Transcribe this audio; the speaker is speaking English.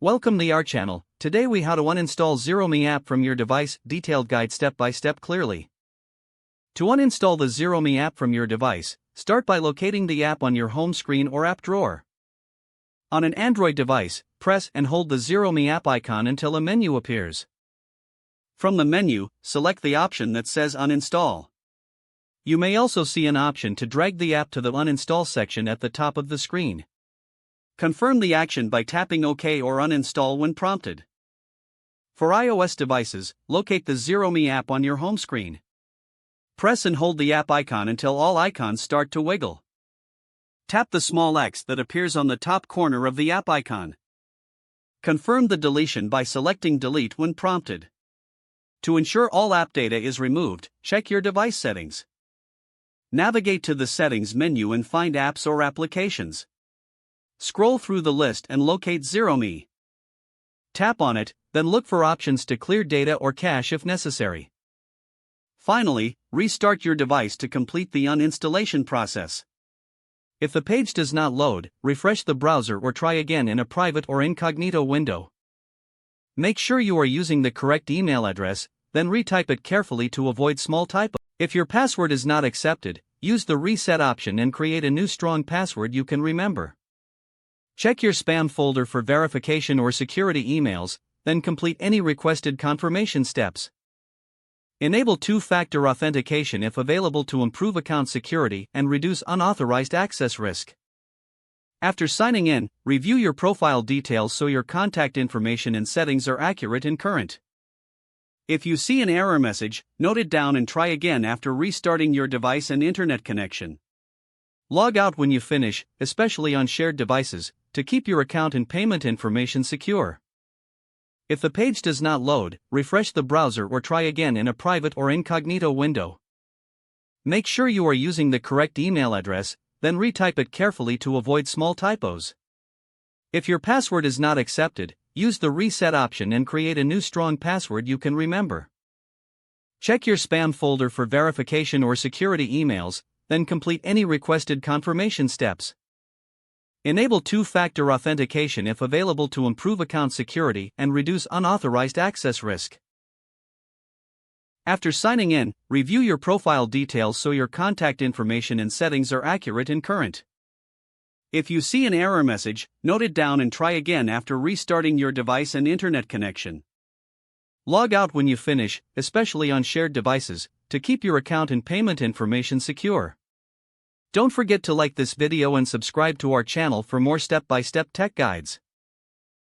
Welcome to our channel. Today we how to uninstall Xero Me app from your device, detailed guide step by step clearly. To uninstall the Xero Me app from your device, start by locating the app on your home screen or app drawer. On an Android device, press and hold the Xero Me app icon until a menu appears. From the menu, select the option that says uninstall. You may also see an option to drag the app to the uninstall section at the top of the screen. Confirm the action by tapping OK or uninstall when prompted. For iOS devices, locate the Xero Me app on your home screen. Press and hold the app icon until all icons start to wiggle. Tap the small X that appears on the top corner of the app icon. Confirm the deletion by selecting Delete when prompted. To ensure all app data is removed, check your device settings. Navigate to the Settings menu and find Apps or Applications. Scroll through the list and locate Xero Me. Tap on it, then look for options to clear data or cache if necessary. Finally, restart your device to complete the uninstallation process. If the page does not load, refresh the browser or try again in a private or incognito window. Make sure you are using the correct email address, then retype it carefully to avoid small typos. If your password is not accepted, use the reset option and create a new strong password you can remember. Check your spam folder for verification or security emails, then complete any requested confirmation steps. Enable two-factor authentication if available to improve account security and reduce unauthorized access risk. After signing in, review your profile details so your contact information and settings are accurate and current. If you see an error message, note it down and try again after restarting your device and internet connection. Log out when you finish, especially on shared devices, to keep your account and payment information secure. If the page does not load, refresh the browser or try again in a private or incognito window. Make sure you are using the correct email address, then retype it carefully to avoid small typos. If your password is not accepted, use the reset option and create a new strong password you can remember. Check your spam folder for verification or security emails, then complete any requested confirmation steps. Enable two-factor authentication if available to improve account security and reduce unauthorized access risk. After signing in, review your profile details so your contact information and settings are accurate and current. If you see an error message, note it down and try again after restarting your device and internet connection. Log out when you finish, especially on shared devices, to keep your account and payment information secure. Don't forget to like this video and subscribe to our channel for more step-by-step tech guides.